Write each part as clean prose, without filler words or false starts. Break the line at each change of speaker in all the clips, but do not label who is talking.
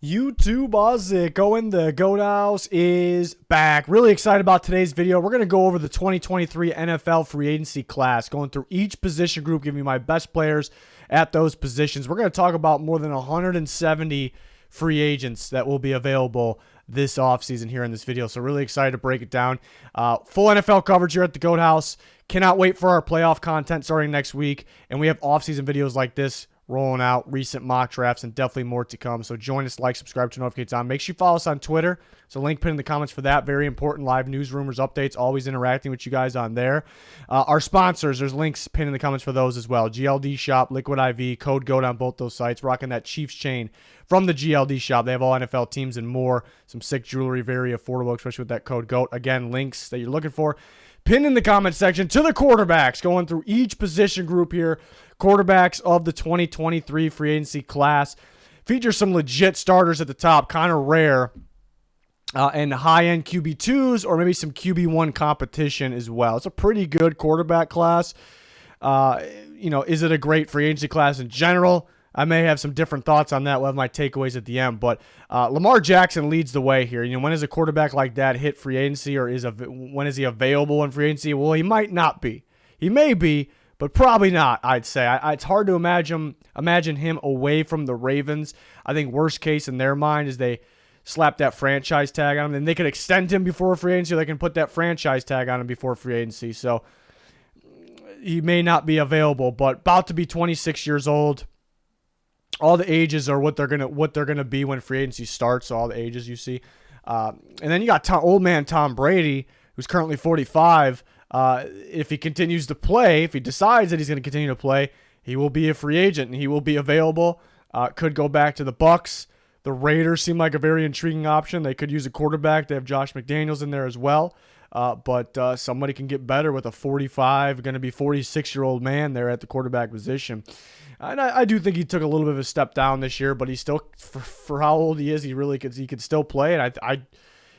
YouTube, how's it going? The Goat House is back. Really excited about today's video. We're going to go over the 2023 NFL free agency class, going through each position group, giving you my best players at those positions. We're going to talk about more than 170 free agents that will be available this offseason here in this video. So really excited to break it down. Full NFL coverage here at the Goat House. Cannot wait for our playoff content starting next week. And we have offseason videos like this rolling out, recent mock drafts, and definitely more to come. So join us, like, subscribe, to notifications on. Make sure you follow us on Twitter. So link pinned in the comments for that. Very important. Live news, rumors, updates, always interacting with you guys on there. Our sponsors, there's links pinned in the comments for those as well. GLD Shop, Liquid IV, code GOAT on both those sites. Rocking that Chiefs chain from the GLD Shop. They have all NFL teams and more. Some sick jewelry, very affordable, especially with that code GOAT. Again, links that you're looking for pinned in the comment section. To the quarterbacks, going through each position group here. Quarterbacks of the 2023 free agency class. Feature some legit starters at the top, kind of rare. And high-end QB2s or maybe some QB1 competition as well. It's a pretty good quarterback class. Is it a great free agency class in general? I may have some different thoughts on that. We'll have my takeaways at the end. But Lamar Jackson leads the way here. When is a quarterback like that hit free agency, or when is he available in free agency? Well, he might not be. He may be, but probably not, I'd say. It's hard to imagine him away from the Ravens. I think worst case in their mind is they slap that franchise tag on him. And they could extend him before free agency, or they can put that franchise tag on him before free agency. So he may not be available, but about to be 26 years old. All the ages are what they're gonna be when free agency starts. So all the ages you see, and then you got old man Tom Brady, who's currently 45. If he continues to play, if he decides that he's going to continue to play, he will be a free agent and he will be available. Could go back to the Bucks. The Raiders seem like a very intriguing option. They could use a quarterback. They have Josh McDaniels in there as well. But somebody can get better with a 45, going to be 46-year-old man there at the quarterback position. And I do think he took a little bit of a step down this year, but he's still, for how old he is, he could still play. And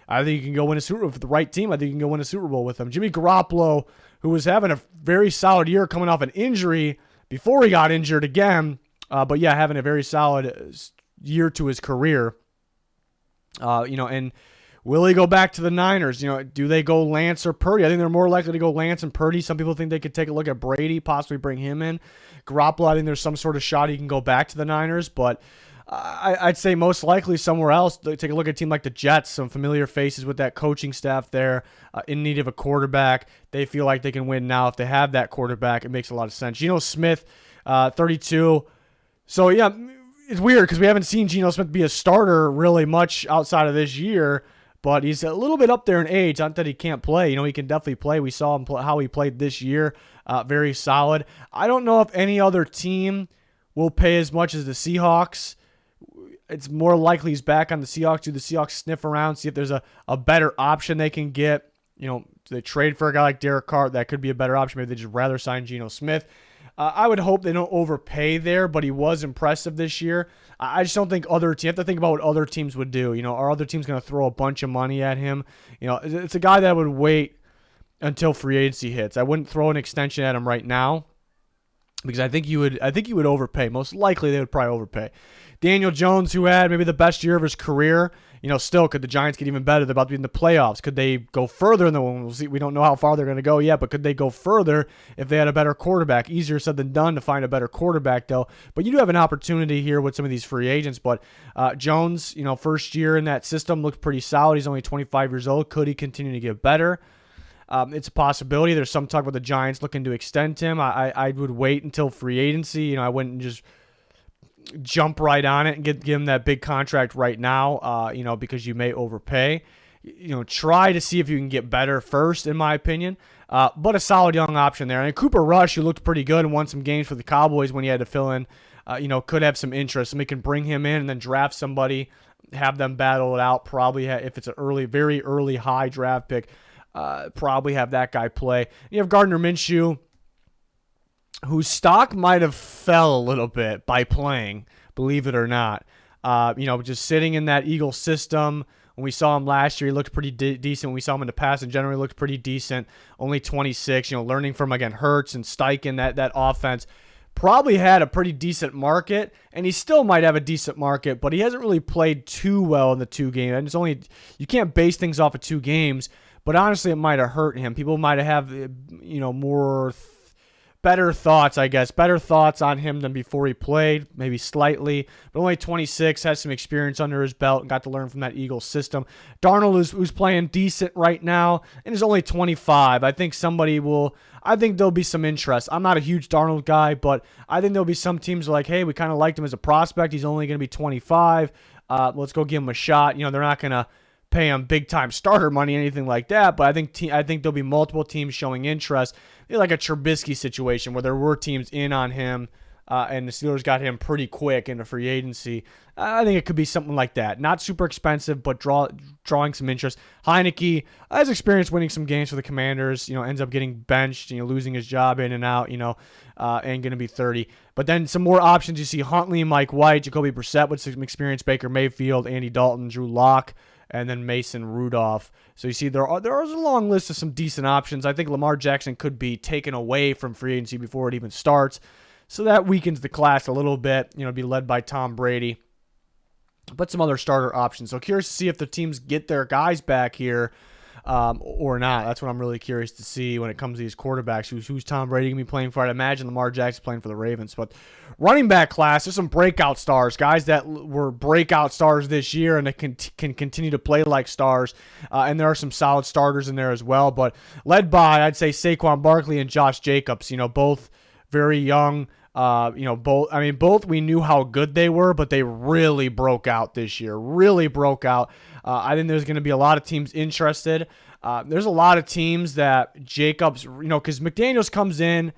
I think he can go win a Super Bowl with the right team. I think he can go win a Super Bowl with him. Jimmy Garoppolo, who was having a very solid year coming off an injury before he got injured again, but yeah, having a very solid year to his career. And will he go back to the Niners? Do they go Lance or Purdy? I think they're more likely to go Lance and Purdy. Some people think they could take a look at Brady, possibly bring him in. Garoppolo, I think there's some sort of shot he can go back to the Niners, but I'd say most likely somewhere else. Take a look at a team like the Jets, some familiar faces with that coaching staff there, in need of a quarterback. They feel like they can win now if they have that quarterback. It makes a lot of sense. Geno Smith, 32. So, yeah, it's weird because we haven't seen Geno Smith be a starter really much outside of this year, but he's a little bit up there in age. Not that he can't play. He can definitely play. We saw him how he played this year. Very solid. I don't know if any other team will pay as much as the Seahawks. It's more likely he's back on the Seahawks. Do the Seahawks sniff around, see if there's a better option they can get? Do they trade for a guy like Derek Carr? That could be a better option. Maybe they just rather sign Geno Smith. I would hope they don't overpay there, but he was impressive this year. I just don't think you have to think about what other teams would do. Are other teams going to throw a bunch of money at him? It's a guy that would wait until free agency hits. I wouldn't throw an extension at him right now because I think you would overpay. Most likely they would probably overpay. Daniel Jones, who had maybe the best year of his career, still, could the Giants get even better? They're about to be in the playoffs. Could they go further in the one? We'll see. We don't know how far they're going to go yet, but could they go further if they had a better quarterback? Easier said than done to find a better quarterback, though. But you do have an opportunity here with some of these free agents. But Jones, first year in that system, looked pretty solid. He's only 25 years old. Could he continue to get better? It's a possibility. There's some talk about the Giants looking to extend him. I would wait until free agency. I wouldn't just jump right on it and give him that big contract right now, because you may overpay. Try to see if you can get better first, in my opinion. But a solid young option there. And Cooper Rush, who looked pretty good and won some games for the Cowboys when he had to fill in, could have some interest. Somebody can bring him in and then draft somebody, have them battle it out. Probably if it's an very early high draft pick, probably have that guy play. You have Gardner Minshew, whose stock might have fell a little bit by playing, believe it or not. Just sitting in that Eagle system. When we saw him last year, he looked pretty decent. When we saw him in the past, in general, he looked pretty decent. Only 26, learning from, again, Hurts and Steichen, that offense. probably had a pretty decent market, and he still might have a decent market, but he hasn't really played too well in the 2 games. And it's only, you can't base things off of 2 games, but honestly, it might have hurt him. People might have, more better thoughts, I guess. Better thoughts on him than before he played, maybe slightly. But only 26, has some experience under his belt and got to learn from that Eagles system. Darnold, who's playing decent right now, and is only 25. I think there'll be some interest. I'm not a huge Darnold guy, but I think there'll be some teams like, hey, we kind of liked him as a prospect. He's only going to be 25. Let's go give him a shot. They're not going to pay him big-time starter money, anything like that, but I think there'll be multiple teams showing interest. Like a Trubisky situation where there were teams in on him, and the Steelers got him pretty quick into free agency. I think it could be something like that. Not super expensive, but drawing some interest. Heineke has experience winning some games for the Commanders. Ends up getting benched, losing his job in and out, and going to be 30. But then some more options. You see Huntley, Mike White, Jacoby Brissett with some experience, Baker Mayfield, Andy Dalton, Drew Lock, and then Mason Rudolph. So you see there is a long list of some decent options. I think Lamar Jackson could be taken away from free agency before it even starts. So that weakens the class a little bit. Be led by Tom Brady. But some other starter options. So curious to see if the teams get their guys back here or not. That's what I'm really curious to see when it comes to these quarterbacks. Who's Tom Brady going to be playing for? I'd imagine Lamar Jackson playing for the Ravens. But running back class, there's some breakout stars, guys that were breakout stars this year and that can continue to play like stars. And there are some solid starters in there as well. But led by, I'd say, Saquon Barkley and Josh Jacobs. Both very young. Both we knew how good they were, but they really broke out this year. Really broke out. I think there's going to be a lot of teams interested. There's a lot of teams that Jacobs, because McDaniels comes in,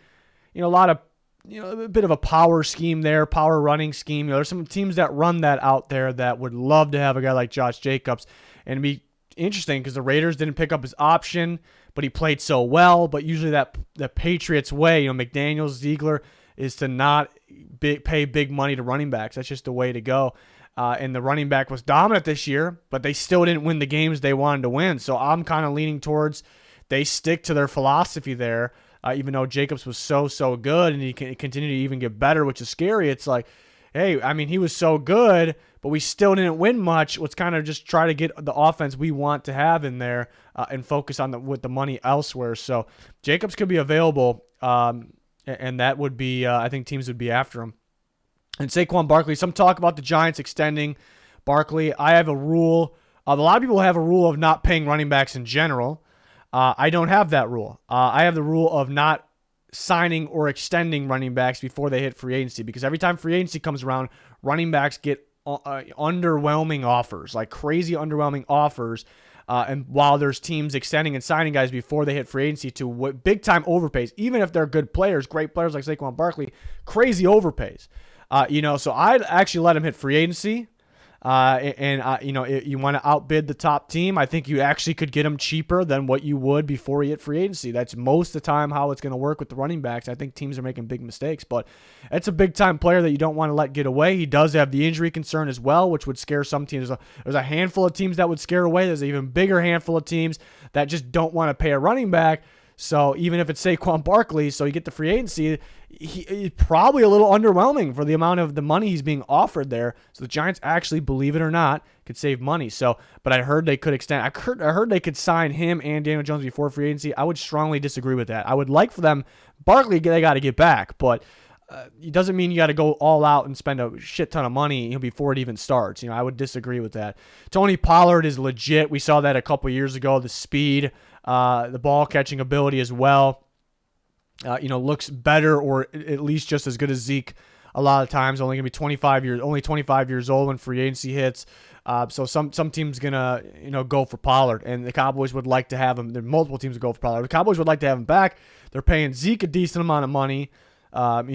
a bit of a power scheme there, power running scheme. There's some teams that run that out there that would love to have a guy like Josh Jacobs. And it'd be interesting because the Raiders didn't pick up his option, but he played so well. But usually the Patriots way, McDaniels, Ziegler, is to not pay big money to running backs. That's just the way to go. And the running back was dominant this year, but they still didn't win the games they wanted to win. So I'm kind of leaning towards they stick to their philosophy there, even though Jacobs was so good and he can continue to even get better, which is scary. It's like, hey, he was so good, but we still didn't win much. Let's kind of just try to get the offense we want to have in there and focus on with the money elsewhere. So Jacobs could be available. And that would be, I think teams would be after him. And Saquon Barkley, some talk about the Giants extending Barkley. I have a rule. A lot of people have a rule of not paying running backs in general. I don't have that rule. I have the rule of not signing or extending running backs before they hit free agency, because every time free agency comes around, running backs get underwhelming offers, like crazy underwhelming offers. And while there's teams extending and signing guys before they hit free agency to big-time overpays, even if they're good players, great players like Saquon Barkley, crazy overpays. So I'd actually let him hit free agency. You want to outbid the top team, I think you actually could get him cheaper than what you would before he hit free agency. That's most of the time how it's going to work with the running backs. I think teams are making big mistakes, but it's a big-time player that you don't want to let get away. He does have the injury concern as well, which would scare some teams. There's a handful of teams that would scare away. There's an even bigger handful of teams that just don't want to pay a running back. So even if it's Saquon Barkley, so you get the free agency, he's probably a little underwhelming for the amount of the money he's being offered there. So the Giants actually, believe it or not, could save money. So, but I heard they could extend. I heard they could sign him and Daniel Jones before free agency. I would strongly disagree with that. I would like for them. Barkley, they got to get back, but it doesn't mean you got to go all out and spend a shit ton of money before it even starts. I would disagree with that. Tony Pollard is legit. We saw that a couple years ago. The speed. The ball catching ability as well, looks better or at least just as good as Zeke a lot of times. Only going to be 25 years old when free agency hits. So some teams going to, go for Pollard, and the Cowboys would like to have him. There are multiple teams that go for Pollard. The Cowboys would like to have him back. They're paying Zeke a decent amount of money. They want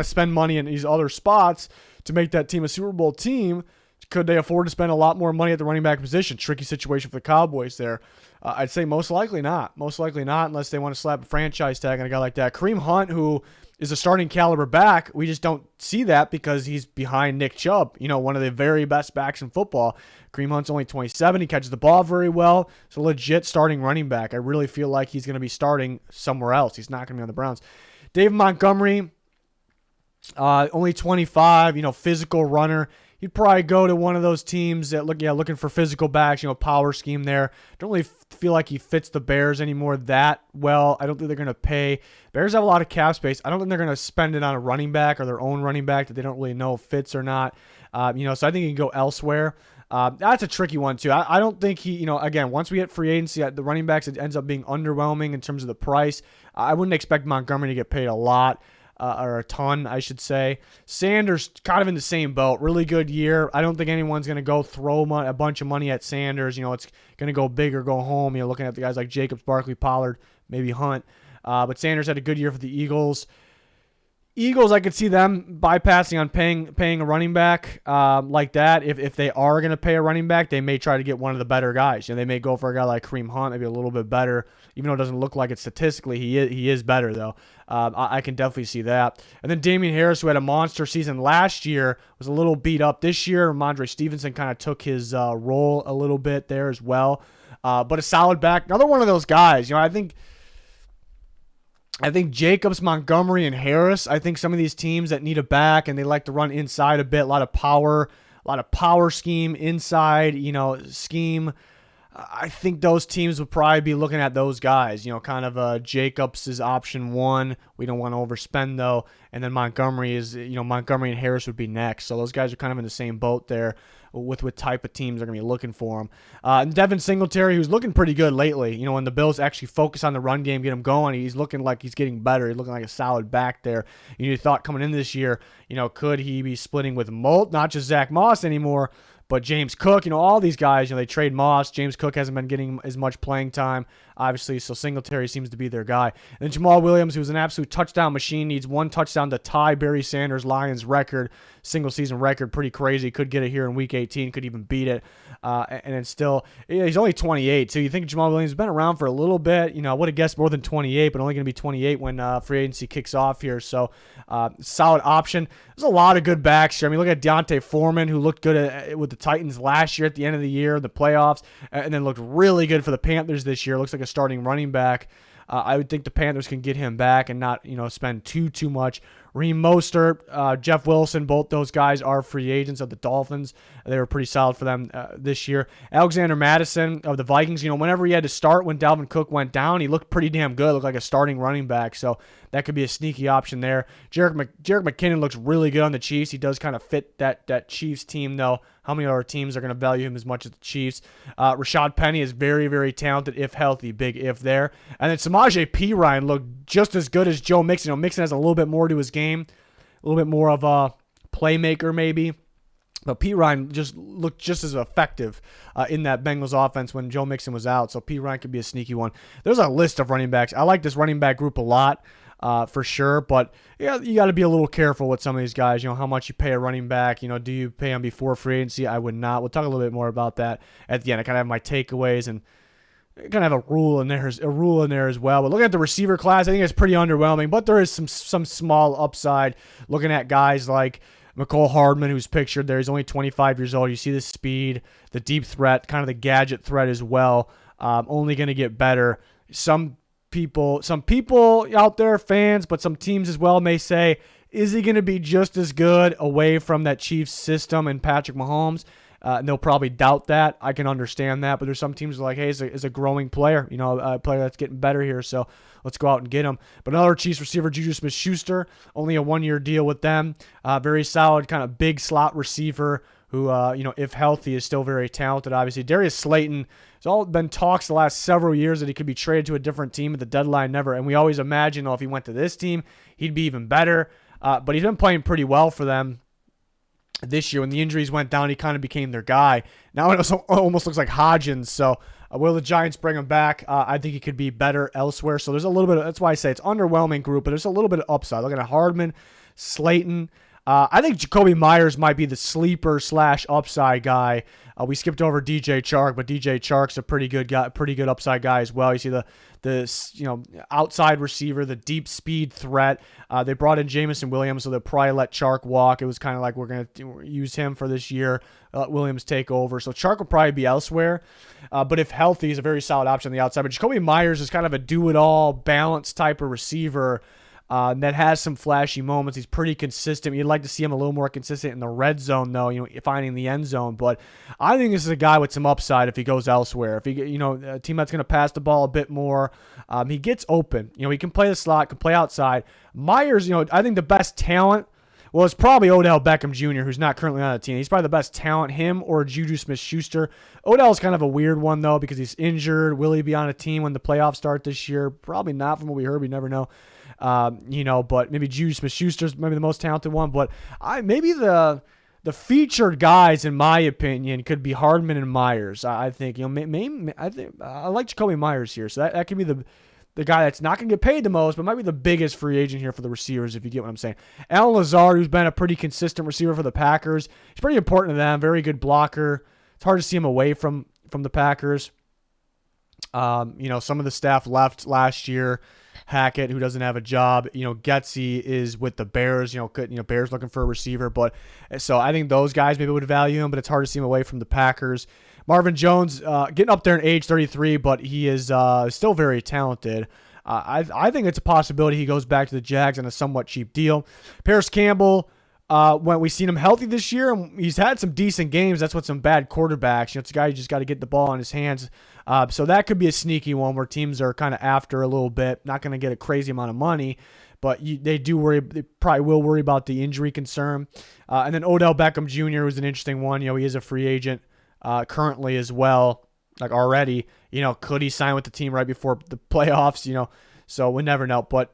to spend money in these other spots to make that team a Super Bowl team. Could they afford to spend a lot more money at the running back position? Tricky situation for the Cowboys there. I'd say most likely not. Most likely not, unless they want to slap a franchise tag on a guy like that. Kareem Hunt, who is a starting caliber back, we just don't see that because he's behind Nick Chubb, one of the very best backs in football. Kareem Hunt's only 27. He catches the ball very well. It's a legit starting running back. I really feel like he's going to be starting somewhere else. He's not going to be on the Browns. David Montgomery, only 25, physical runner. He'd probably go to one of those teams that looking for physical backs, power scheme there. Don't really feel like he fits the Bears anymore that well. I don't think they're going to pay. Bears have a lot of cap space. I don't think they're going to spend it on a running back or their own running back that they don't really know if fits or not. So I think he can go elsewhere. That's a tricky one too. I don't think he, again, once we hit free agency, the running backs, it ends up being underwhelming in terms of the price. I wouldn't expect Montgomery to get paid a lot. Or a ton, I should say. Sanders, kind of in the same boat. Really good year. I don't think anyone's going to go throw a bunch of money at Sanders. It's going to go big or go home. Looking at the guys like Jacobs, Barkley, Pollard, maybe Hunt. But Sanders had a good year for the Eagles. I could see them bypassing on paying a running back like that. If they are going to pay a running back, they may try to get one of the better guys. They may go for a guy like Kareem Hunt, maybe a little bit better, even though it doesn't look like it statistically. He is better, though. I can definitely see that. And then Damian Harris, who had a monster season last year, was a little beat up this year. Ramondre Stevenson kind of took his role a little bit there as well. But a solid back. Another one of those guys. I think Jacobs, Montgomery, and Harris, I think some of these teams that need a back and they like to run inside a bit, a lot of power scheme inside, scheme. I think those teams would probably be looking at those guys, kind of Jacobs is option one. We don't want to overspend though. And then Montgomery and Harris would be next. So those guys are kind of in the same boat there with what type of teams are going to be looking for him. And Devin Singletary, who's looking pretty good lately. When the Bills actually focus on the run game, get him going, he's looking like he's getting better. He's looking like a solid back there. You thought coming in this year, could he be splitting with Molt, not just Zach Moss anymore, but James Cook, all these guys, they trade Moss. James Cook hasn't been getting as much playing time, obviously, so Singletary seems to be their guy. And then Jamal Williams, who's an absolute touchdown machine, needs one touchdown to tie Barry Sanders' Lions record, single-season record, pretty crazy. Could get it here in Week 18, could even beat it. And then still, he's only 28, so you think Jamal Williams has been around for a little bit. I would have guessed more than 28, but only going to be 28 when free agency kicks off here, so solid option. There's a lot of good backs here. Look at Deontay Foreman, who looked good with the Titans last year at the end of the year, the playoffs, and then looked really good for the Panthers this year. Looks like a starting running back. I would think the Panthers can get him back and not, spend too much. Raheem Mostert, Jeff Wilson, both those guys are free agents of the Dolphins. They were pretty solid for them this year. Alexander Mattison of the Vikings, whenever he had to start when Dalvin Cook went down, he looked pretty damn good. Looked like a starting running back, so that could be a sneaky option there. Jerick McKinnon looks really good on the Chiefs. He does kind of fit that Chiefs team, though. How many other teams are going to value him as much as the Chiefs? Rashad Penny is very, very talented, if healthy. Big if there. And then Samaje Perine looked just as good as Joe Mixon. Mixon has a little bit more to his game, a little bit more of a playmaker maybe. But Perine just looked just as effective in that Bengals offense when Joe Mixon was out. So Perine could be a sneaky one. There's a list of running backs. I like this running back group a lot. For sure, but yeah, you got to be a little careful with some of these guys. How much you pay a running back. Do you pay them before free agency? I would not. We'll talk a little bit more about that at the end. I kind of have my takeaways and kind of have a rule in there as well. But looking at the receiver class, I think it's pretty underwhelming. But there is some small upside. Looking at guys like McCole Hardman, who's pictured there, he's only 25 years old. You see the speed, the deep threat, kind of the gadget threat as well. Only going to get better. Some people out there, fans, but some teams as well may say, is he going to be just as good away from that Chiefs system and Patrick Mahomes? And they'll probably doubt that. I can understand that, but there's some teams that are like, hey, is a growing player, a player that's getting better here, so let's go out and get him. But another Chiefs receiver, Juju Smith-Schuster, only a one-year deal with them. Very solid, kind of big slot receiver who, if healthy, is still very talented, obviously. Darius Slayton, there's all been talks the last several years that he could be traded to a different team at the deadline, never. And we always imagine, if he went to this team, he'd be even better. But he's been playing pretty well for them this year. When the injuries went down, he kind of became their guy. Now it almost looks like Hodgins. So will the Giants bring him back? I think he could be better elsewhere. So there's a little bit that's why I say it's underwhelming group, but there's a little bit of upside. Looking at Hardman, Slayton. I think Jacoby Myers might be the sleeper / upside guy. We skipped over DJ Chark, but DJ Chark's a pretty good guy, pretty good upside guy as well. You see the outside receiver, the deep speed threat. They brought in Jamison Williams, so they'll probably let Chark walk. It was kind of like we're going to use him for this year. Let Williams take over. So Chark will probably be elsewhere. But if healthy, he's a very solid option on the outside. But Jacoby Myers is kind of a do-it-all, balanced type of receiver. that has some flashy moments. He's pretty consistent. You'd like to see him a little more consistent in the red zone, though, finding the end zone. But I think this is a guy with some upside if he goes elsewhere. If he, a team that's going to pass the ball a bit more, he gets open. He can play the slot, can play outside. Myers, I think the best talent, well, it's probably Odell Beckham Jr., who's not currently on the team. He's probably the best talent, him or Juju Smith-Schuster. Odell's kind of a weird one, though, because he's injured. Will he be on a team when the playoffs start this year? Probably not, from what we heard. We never know. But maybe Juju Smith-Schuster's maybe the most talented one. But maybe the featured guys, in my opinion, could be Hardman and Myers. I think I like Jacoby Myers here, so that could be the guy that's not going to get paid the most, but might be the biggest free agent here for the receivers, if you get what I'm saying. Allen Lazard, who's been a pretty consistent receiver for the Packers, he's pretty important to them. Very good blocker. It's hard to see him away from the Packers. Some of the staff left last year. Hackett, who doesn't have a job. Jessie is with the Bears. Bears looking for a receiver. But so I think those guys maybe would value him, but it's hard to see him away from the Packers. Marvin Jones, getting up there in age, 33, but he is still very talented. I think it's a possibility he goes back to the Jags on a somewhat cheap deal. Paris Campbell, when we've seen him healthy this year, and he's had some decent games. That's what some bad quarterbacks. It's a guy who just got to get the ball in his hands. So that could be a sneaky one where teams are kind of after a little bit. Not going to get a crazy amount of money, but they do worry. They probably will worry about the injury concern. And then Odell Beckham Jr. was an interesting one. He is a free agent currently as well, like already. Could he sign with the team right before the playoffs? So we never know. But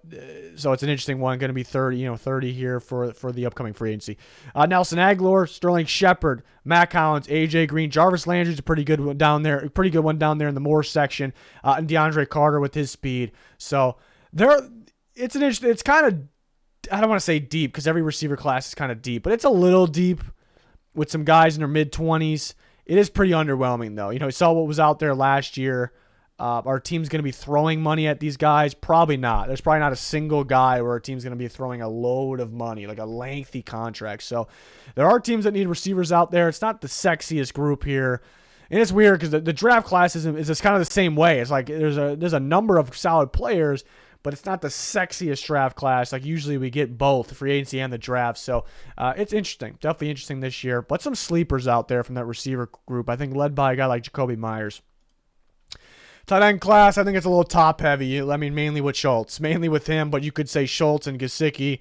so it's an interesting one. Going to be 30 here for the upcoming free agency. Nelson Aguilar, Sterling Shepard, Matt Collins, AJ Green, Jarvis Landry's a pretty good one down there. Pretty good one down there in the Moore section, and DeAndre Carter with his speed. So it's an interesting. It's kind of, I don't want to say deep because every receiver class is kind of deep, but it's a little deep with some guys in their mid-20s. It is pretty underwhelming, though. You saw what was out there last year. Our team's going to be throwing money at these guys? Probably not. There's probably not a single guy where our team's going to be throwing a load of money, like a lengthy contract. So there are teams that need receivers out there. It's not the sexiest group here. And it's weird because the draft class is just kind of the same way. It's like there's a number of solid players, but it's not the sexiest draft class. Like usually we get both the free agency and the draft. So it's interesting. Definitely interesting this year. But some sleepers out there from that receiver group, I think led by a guy like Jacoby Myers. Tight end class, I think it's a little top heavy. I mean, mainly with Schultz. Mainly with him, but you could say Schultz and Gesicki.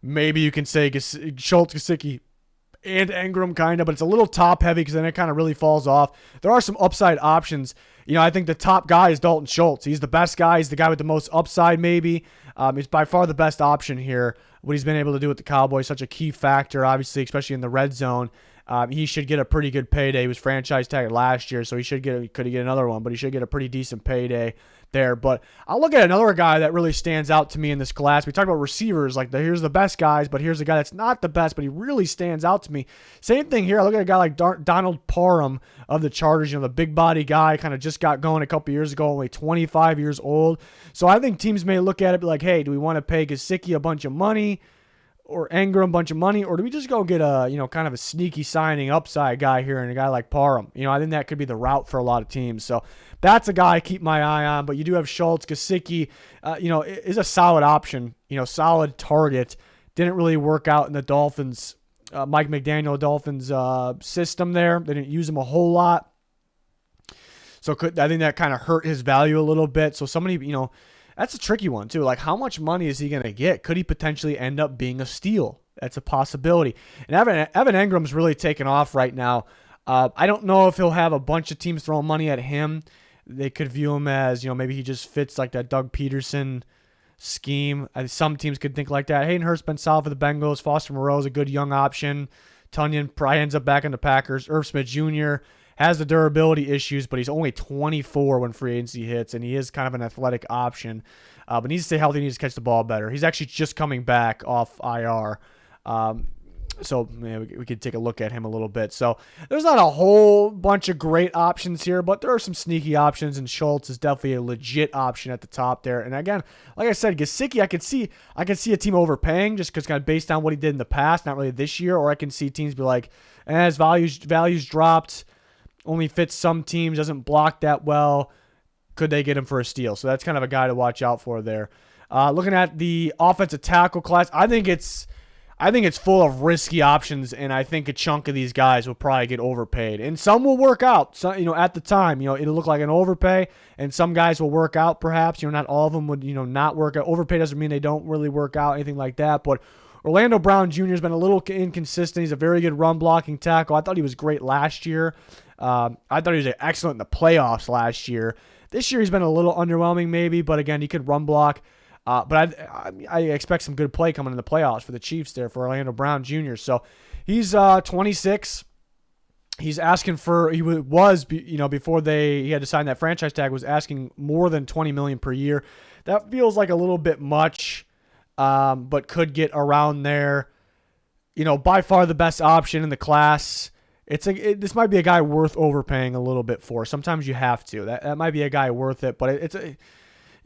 Maybe you can say Schultz, Gesicki, and Engram kind of, but it's a little top heavy because then it kind of really falls off. There are some upside options. I think the top guy is Dalton Schultz. He's the best guy. He's the guy with the most upside maybe. He's by far the best option here. What he's been able to do with the Cowboys, such a key factor, obviously, especially in the red zone. He should get a pretty good payday. He was franchise tagged last year, so could he get another one, but he should get a pretty decent payday there. But I'll look at another guy that really stands out to me in this class. We talked about receivers, like here's the best guys, but here's a guy that's not the best, but he really stands out to me. Same thing here. I look at a guy like Donald Parham of the Chargers, the big body guy, kind of just got going a couple years ago, only 25 years old. So I think teams may look at it be like, hey, do we want to pay Gesicki a bunch of money? Or Engram a bunch of money, or do we just go get a kind of a sneaky signing upside guy here and a guy like Parham? I think that could be the route for a lot of teams. So that's a guy I keep my eye on. But you do have Schultz, Gesicki, is a solid option, solid target. Didn't really work out in the Dolphins, Mike McDaniel Dolphins system there. They didn't use him a whole lot. So I think that kind of hurt his value a little bit. So somebody, that's a tricky one, too. Like, how much money is he going to get? Could he potentially end up being a steal? That's a possibility. And Evan Engram's really taken off right now. I don't know if he'll have a bunch of teams throwing money at him. They could view him as, maybe he just fits like that Doug Peterson scheme. Some teams could think like that. Hayden Hurst's been solid for the Bengals. Foster Moreau's a good young option. Tunyon probably ends up back in the Packers. Irv Smith Jr. has the durability issues, but he's only 24 when free agency hits, and he is kind of an athletic option. But needs to stay healthy, needs to catch the ball better. He's actually just coming back off IR. So we could take a look at him a little bit. So there's not a whole bunch of great options here, but there are some sneaky options, and Schultz is definitely a legit option at the top there. And again, like I said, Gesicki, I could see a team overpaying just because kind of based on what he did in the past, not really this year, or I can see teams be like, his values dropped, only fits some teams, doesn't block that well. Could they get him for a steal? So that's kind of a guy to watch out for there. Looking at the offensive tackle class, I think it's full of risky options, and I think a chunk of these guys will probably get overpaid, and some will work out. So, at the time, it'll look like an overpay, and some guys will work out. Perhaps, not all of them would, not work out. Overpay doesn't mean they don't really work out, anything like that. But Orlando Brown Jr. has been a little inconsistent. He's a very good run blocking tackle. I thought he was great last year. I thought he was excellent in the playoffs last year. This year he's been a little underwhelming, maybe, but again, he could run block. But I expect some good play coming in the playoffs for the Chiefs there for Orlando Brown Jr. So he's 26. He's asking for, before he had to sign that franchise tag, was asking more than $20 million per year. That feels like a little bit much, but could get around there. By far the best option in the class. This might be a guy worth overpaying a little bit for. Sometimes you have to. That might be a guy worth it, but it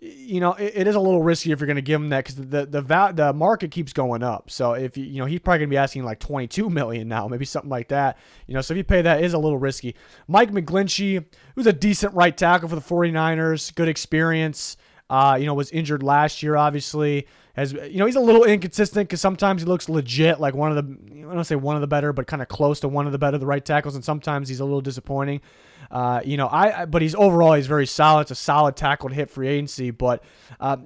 is a little risky if you're going to give him that, because the market keeps going up. So if he's probably going to be asking like $22 million now, maybe something like that. So if you pay that, it is a little risky. Mike McGlinchey, who's a decent right tackle for the 49ers, good experience. Was injured last year, obviously. He's a little inconsistent because sometimes he looks legit, like I don't want to say one of the better, but kind of close to one of the better, the right tackles, and sometimes he's a little disappointing. But he's very solid. It's a solid tackle to hit free agency, but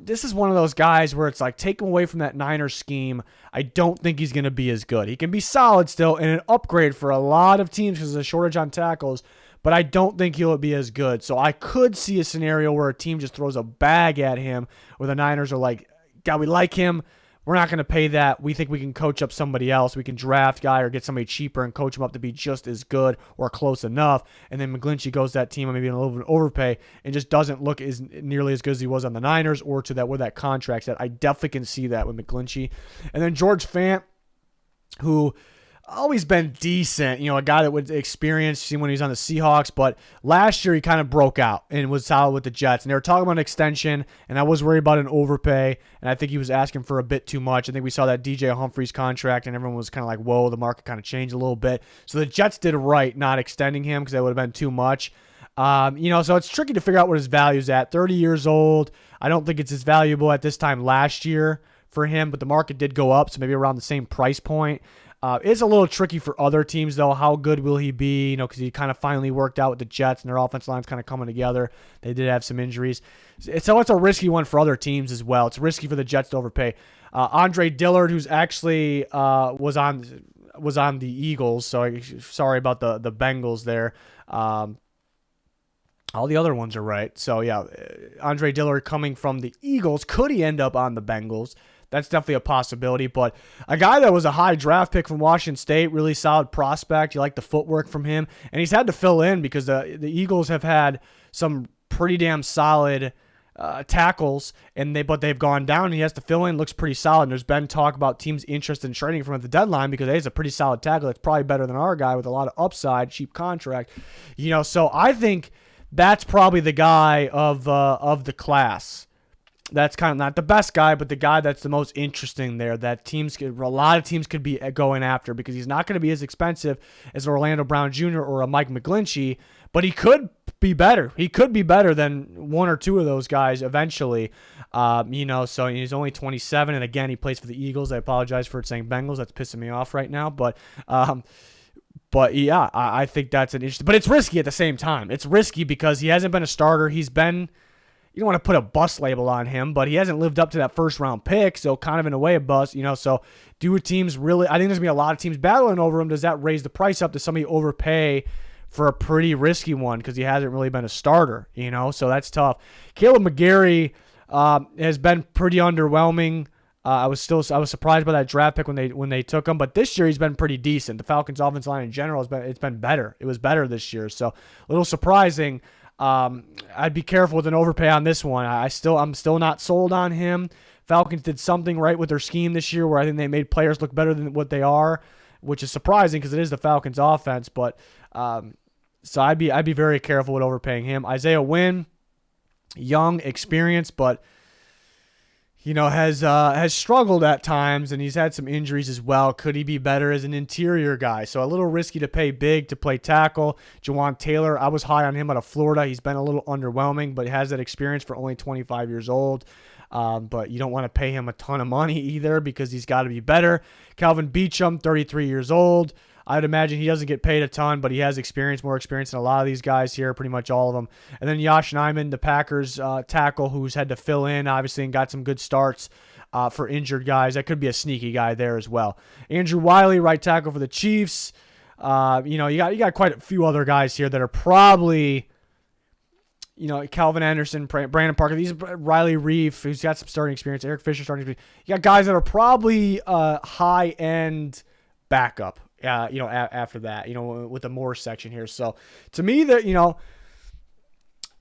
this is one of those guys where it's like, take him away from that Niners scheme. I don't think he's going to be as good. He can be solid still and an upgrade for a lot of teams because there's a shortage on tackles, but I don't think he'll be as good. So I could see a scenario where a team just throws a bag at him, where the Niners are like, God, we like him. We're not going to pay that. We think we can coach up somebody else. We can draft a guy or get somebody cheaper and coach him up to be just as good or close enough. And then McGlinchey goes to that team and maybe a little bit of overpay and just doesn't look nearly as good as he was on the Niners or to where that contract's at. I definitely can see that with McGlinchey. And then George Fant, who always been decent, a guy that would experience when he was on the Seahawks, but last year he kind of broke out and was solid with the Jets, and they were talking about an extension, and I was worried about an overpay, and I think he was asking for a bit too much. I think we saw that DJ Humphries contract, and everyone was kind of like, whoa, the market kind of changed a little bit. So the Jets did right not extending him because that would have been too much. So it's tricky to figure out what his value is at. 30 years old. I don't think it's as valuable at this time last year for him, but the market did go up, so maybe around the same price point. It's a little tricky for other teams, though. How good will he be? Because he kind of finally worked out with the Jets, and their offensive line's kind of coming together. They did have some injuries. So it's a risky one for other teams as well. It's risky for the Jets to overpay. Andre Dillard, who's actually was on the Eagles, so sorry about the Bengals there. All the other ones are right. So, yeah, Andre Dillard coming from the Eagles. Could he end up on the Bengals? That's definitely a possibility, but a guy that was a high draft pick from Washington State, really solid prospect. You like the footwork from him, and he's had to fill in because the Eagles have had some pretty damn solid tackles, but they've gone down, and he has to fill in. Looks pretty solid, and there's been talk about teams interested in trading from at the deadline because he's a pretty solid tackle. That's probably better than our guy with a lot of upside, cheap contract. So I think that's probably the guy of the class. That's kind of not the best guy, but the guy that's the most interesting there that a lot of teams could be going after, because he's not going to be as expensive as an Orlando Brown Jr. or a Mike McGlinchey, but he could be better. He could be better than one or two of those guys eventually. So he's only 27, and again, he plays for the Eagles. I apologize for saying Bengals. That's pissing me off right now, but yeah, I think that's an interesting, but it's risky at the same time. It's risky because he hasn't been a starter. You don't want to put a bust label on him, but he hasn't lived up to that first round pick, so kind of in a way a bust, so do teams really, I think there's going to be a lot of teams battling over him. Does that raise the price up? Does somebody overpay for a pretty risky one because he hasn't really been a starter, so that's tough. Caleb McGarry has been pretty underwhelming. I was surprised by that draft pick when they took him, but this year he's been pretty decent. The Falcons' offensive line in general it's been better. It was better this year, so a little surprising. I'd be careful with an overpay on this one. I'm still not sold on him. Falcons did something right with their scheme this year where I think they made players look better than what they are, which is surprising because it is the Falcons offense. But so I'd be very careful with overpaying him. Isaiah Wynn, young, experienced, but has struggled at times, and he's had some injuries as well. Could he be better as an interior guy? So a little risky to pay big to play tackle. Javon Taylor, I was high on him out of Florida. He's been a little underwhelming, but has that experience for only 25 years old. but you don't want to pay him a ton of money either because he's got to be better. Calvin Beachum, 33 years old. I'd imagine he doesn't get paid a ton, but he has experience, more experience than a lot of these guys here, pretty much all of them. And then Yosh Nijman, the Packers tackle, who's had to fill in, obviously, and got some good starts for injured guys. That could be a sneaky guy there as well. Andrew Wiley, right tackle for the Chiefs. You got quite a few other guys here that are probably, Calvin Anderson, Brandon Parker, these Riley Reef, who's got some starting experience, Eric Fisher starting experience. You got guys that are probably high-end backup. After that, with the more section here. So to me, that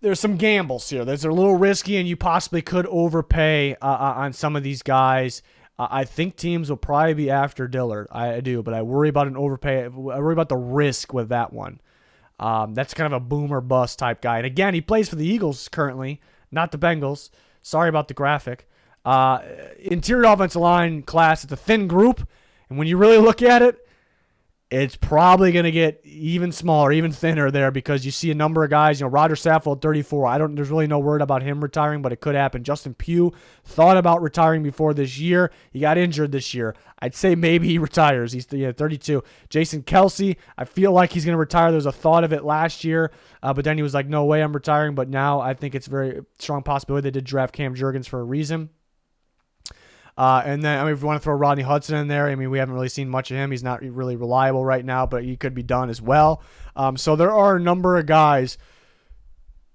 there's some gambles here. There's a little risky, and you possibly could overpay on some of these guys. I think teams will probably be after Dillard. I do, but I worry about an overpay. I worry about the risk with that one. That's kind of a boom or bust type guy. And again, he plays for the Eagles currently, not the Bengals. Sorry about the graphic. Interior offensive line class, it's a thin group, and when you really look at it, it's probably going to get even smaller, even thinner there because you see a number of guys. Roger Saffold, 34. There's really no word about him retiring, but it could happen. Justin Pugh thought about retiring before this year. He got injured this year. I'd say maybe he retires. He's 32. Jason Kelsey, I feel like he's going to retire. There was a thought of it last year, but then he was like, no way, I'm retiring. But now I think it's a very strong possibility. They did draft Cam Jurgens for a reason. And then, if you want to throw Rodney Hudson in there, we haven't really seen much of him. He's not really reliable right now, but he could be done as well. So there are a number of guys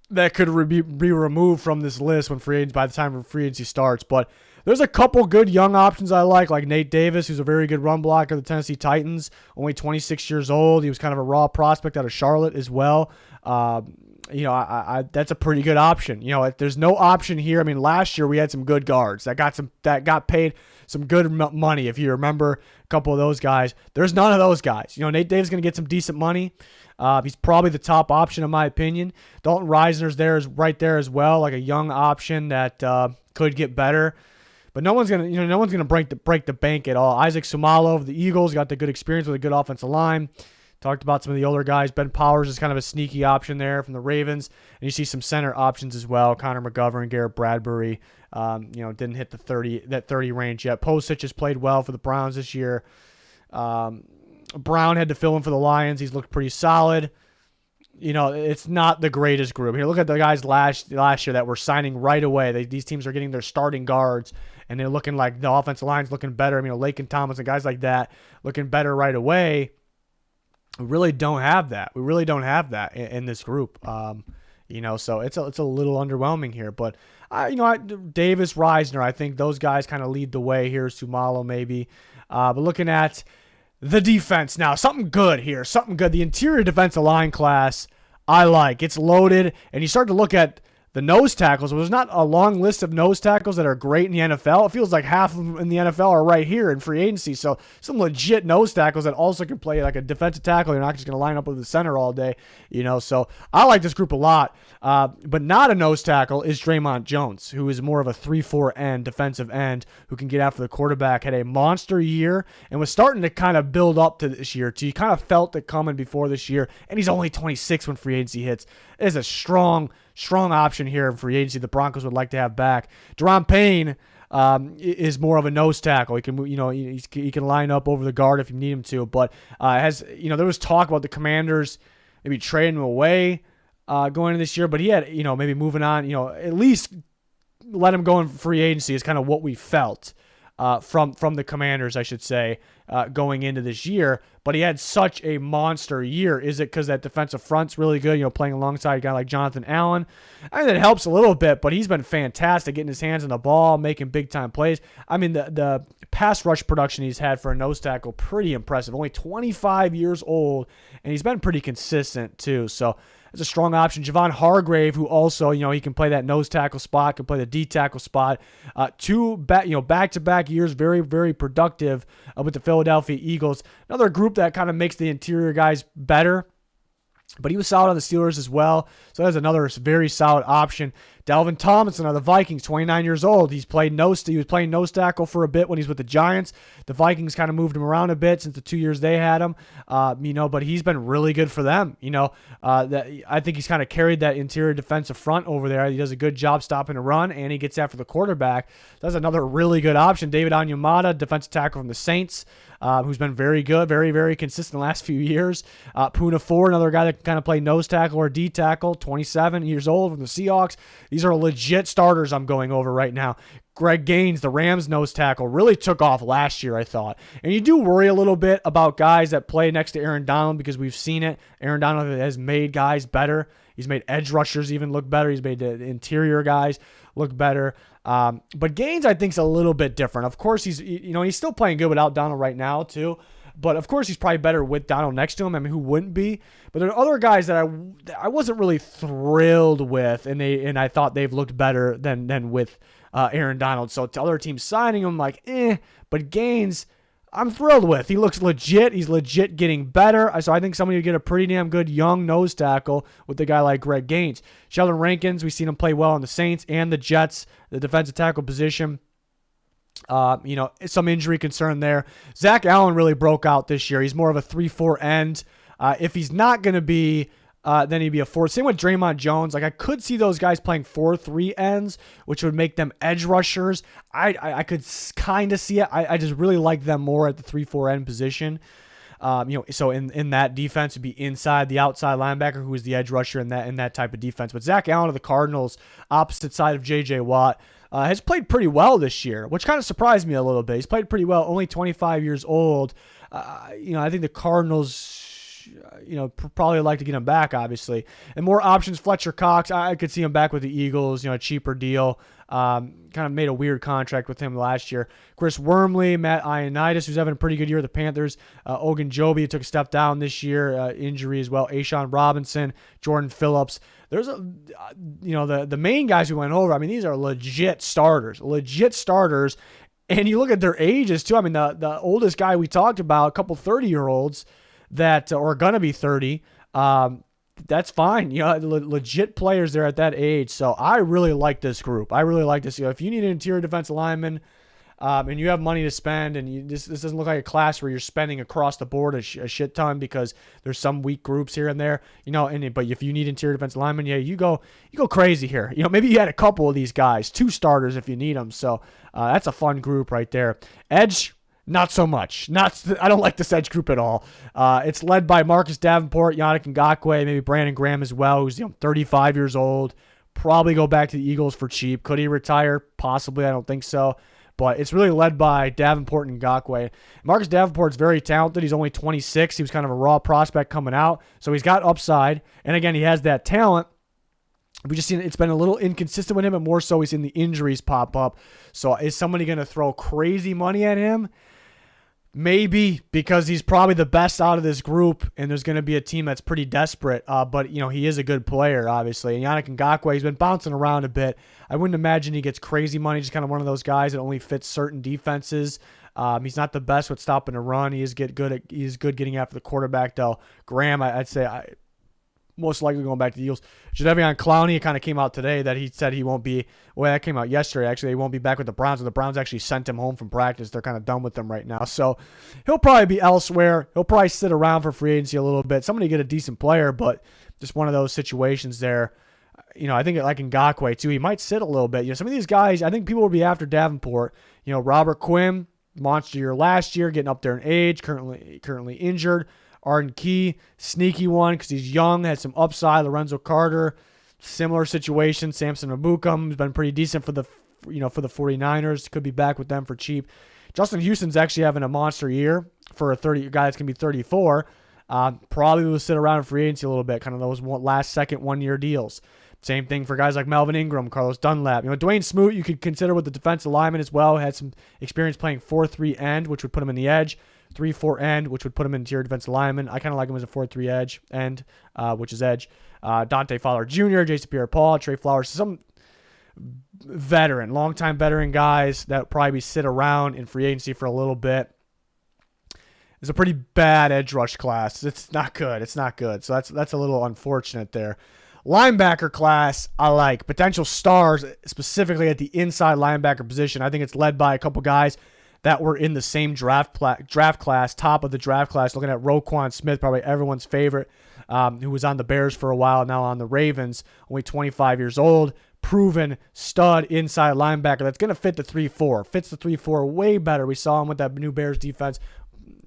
that could be removed from this list by the time free agency starts. But there's a couple good young options I like Nate Davis, who's a very good run blocker of the Tennessee Titans, only 26 years old. He was kind of a raw prospect out of Charlotte as well. That's a pretty good option. There's no option here. Last year we had some good guards that got paid some good money. If you remember a couple of those guys, there's none of those guys. Nate Davis is going to get some decent money. He's probably the top option in my opinion. Dalton Reisner's right there as well, like a young option that could get better. But no one's gonna break the bank at all. Isaac Sumalo of the Eagles got the good experience with a good offensive line. Talked about some of the older guys. Ben Powers is kind of a sneaky option there from the Ravens. And you see some center options as well. Connor McGovern, Garrett Bradberry, didn't hit the 30 range yet. Posich has played well for the Browns this year. Brown had to fill in for the Lions. He's looked pretty solid. It's not the greatest group. Here, look at the guys last year that were signing right away. These teams are getting their starting guards, and they're looking like the offensive line's looking better. Lakin Thomas and guys like that looking better right away. We really don't have that. In this group. So it's a little underwhelming here. But Davis, Reisner, I think those guys kind of lead the way here. Sumalo maybe. But looking at the defense now, something good here. The interior defensive line class, I like. It's loaded, and you start to look at the nose tackles. Well, there's not a long list of nose tackles that are great in the NFL. It feels like half of them in the NFL are right here in free agency. So some legit nose tackles that also can play like a defensive tackle. You're not just going to line up with the center all day, So I like this group a lot. But not a nose tackle is Draymond Jones, who is more of a 3-4 end, defensive end, who can get after the quarterback. Had a monster year and was starting to kind of build up to this year. So you kind of felt it coming before this year. And he's only 26 when free agency hits. It is a strong option here in free agency the Broncos would like to have back. Deron Payne is more of a nose tackle. He can, he can line up over the guard if you need him to. But there was talk about the Commanders maybe trading him away going into this year. But he had, maybe moving on. At least let him go in free agency is kind of what we felt from the Commanders, I should say, going into this year. But he had such a monster year. Is it because that defensive front's really good, playing alongside a guy like Jonathan Allen? I mean, it helps a little bit, but he's been fantastic getting his hands on the ball, making big-time plays. The pass rush production he's had for a nose tackle, pretty impressive. Only 25 years old, and he's been pretty consistent too. So it's a strong option. Javon Hargrave, who also, he can play that nose tackle spot, can play the D tackle spot. Back-to-back years, very, very productive with the Philadelphia Eagles. Another group that kind of makes the interior guys better. But he was solid on the Steelers as well. So that's another very solid option. Dalvin Tomlinson of the Vikings, 29 years old. He was playing nose tackle for a bit when he's with the Giants. The Vikings kind of moved him around a bit since the 2 years they had him. But he's been really good for them. I think he's kind of carried that interior defensive front over there. He does a good job stopping the run, and he gets after the quarterback. That's another really good option. David Onyemata, defensive tackle from the Saints, who's been very good, very, very consistent the last few years. Poona Ford, another guy that can kind of play nose tackle or D tackle, 27 years old from the Seahawks. These are legit starters I'm going over right now. Greg Gaines, the Rams nose tackle, really took off last year, I thought. And you do worry a little bit about guys that play next to Aaron Donald because we've seen it. Aaron Donald has made guys better. He's made edge rushers even look better. He's made the interior guys look better. But Gaines, I think, is a little bit different. Of course, he's still playing good without Donald right now, too. But, of course, he's probably better with Donald next to him. I mean, who wouldn't be? But there are other guys that I wasn't really thrilled with, and I thought they've looked better than with Aaron Donald. So to other teams signing him, like, But Gaines, I'm thrilled with. He looks legit. He's legit getting better. So I think somebody would get a pretty damn good young nose tackle with a guy like Greg Gaines. Sheldon Rankins, we've seen him play well on the Saints and the Jets, the defensive tackle position. Some injury concern there. Zach Allen really broke out this year. He's more of a 3-4 end. If he's not going to be, then he'd be a 4. Same with Draymond Jones. Like, I could see those guys playing 4-3 ends, which would make them edge rushers. I could kind of see it. I just really like them more at the 3-4 end position. So in that defense would be inside the outside linebacker who is the edge rusher in that type of defense. But Zach Allen of the Cardinals, opposite side of J.J. Watt, has played pretty well this year, which kind of surprised me a little bit. He's played pretty well, only 25 years old. I think the Cardinals, probably like to get him back, obviously. And more options, Fletcher Cox, I could see him back with the Eagles, a cheaper deal. Kind of made a weird contract with him last year. Chris Wormley, Matt Ioannidis, who's having a pretty good year with the Panthers. Ogunjobi took a step down this year, injury as well. A'Shawn Robinson, Jordan Phillips. There's the main guys who went over. I mean, these are legit starters. And you look at their ages too. I mean, the oldest guy we talked about, a couple 30-year-olds that are gonna be 30. That's fine. Legit players there at that age. So I really like this group. I really like this. If you need an interior defensive lineman, and you have money to spend, and this doesn't look like a class where you're spending across the board a shit ton because there's some weak groups here and there, but if you need interior defensive linemen, you go crazy here. Maybe you had a couple of these guys, 2 starters if you need them. So that's a fun group right there. Edge, not so much. I don't like this edge group at all. It's led by Marcus Davenport, Yannick Ngakoue, maybe Brandon Graham as well, who's 35 years old. Probably go back to the Eagles for cheap. Could he retire? Possibly. I don't think so. But it's really led by Davenport and Ngakoue. Marcus Davenport's very talented. He's only 26. He was kind of a raw prospect coming out. So he's got upside. And again, he has that talent. We just seen it's been a little inconsistent with him, but more so he's seen the injuries pop up. So is somebody going to throw crazy money at him? Maybe, because he's probably the best out of this group, and there's going to be a team that's pretty desperate. But he is a good player, obviously. And Yannick Ngakoue, he's been bouncing around a bit. I wouldn't imagine he gets crazy money. Just kind of one of those guys that only fits certain defenses. He's not the best with stopping a run. He's good getting after the quarterback, though. Graham, I'd say most likely going back to the Eagles. Jadeveon Clowney, it kind of came out today that he said he won't be. Well, that came out yesterday. Actually, he won't be back with the Browns. And the Browns actually sent him home from practice. They're kind of done with him right now. So he'll probably be elsewhere. He'll probably sit around for free agency a little bit. Somebody get a decent player, but just one of those situations there. I think like Ngakoue too, he might sit a little bit. Some of these guys, I think people will be after Davenport. Robert Quinn, monster year last year, getting up there in age, currently injured. Arden Key, sneaky one because he's young, has some upside. Lorenzo Carter, similar situation. Samson Ebukam has been pretty decent for the 49ers. Could be back with them for cheap. Justin Houston's actually having a monster year for a guy that's going to be 34. Probably will sit around in free agency a little bit, kind of those last second 1-year deals. Same thing for guys like Melvin Ingram, Carlos Dunlap. Dwayne Smoot, you could consider with the defensive lineman as well. Had some experience playing 4-3 end, which would put him in the edge. 3-4 end, which would put him in interior defensive lineman. I kind of like him as a 4-3 edge end, which is edge. Dante Fowler Jr., Jason Pierre-Paul, Trey Flowers, some longtime veteran guys that probably sit around in free agency for a little bit. It's a pretty bad edge rush class. It's not good. So that's a little unfortunate there. Linebacker class, I like. Potential stars, specifically at the inside linebacker position. I think it's led by a couple guys that were in the same draft class, top of the draft class. Looking at Roquan Smith, probably everyone's favorite, who was on the Bears for a while, now on the Ravens, only 25 years old. Proven stud inside linebacker that's going to fit the 3-4. Fits the 3-4 way better. We saw him with that new Bears defense,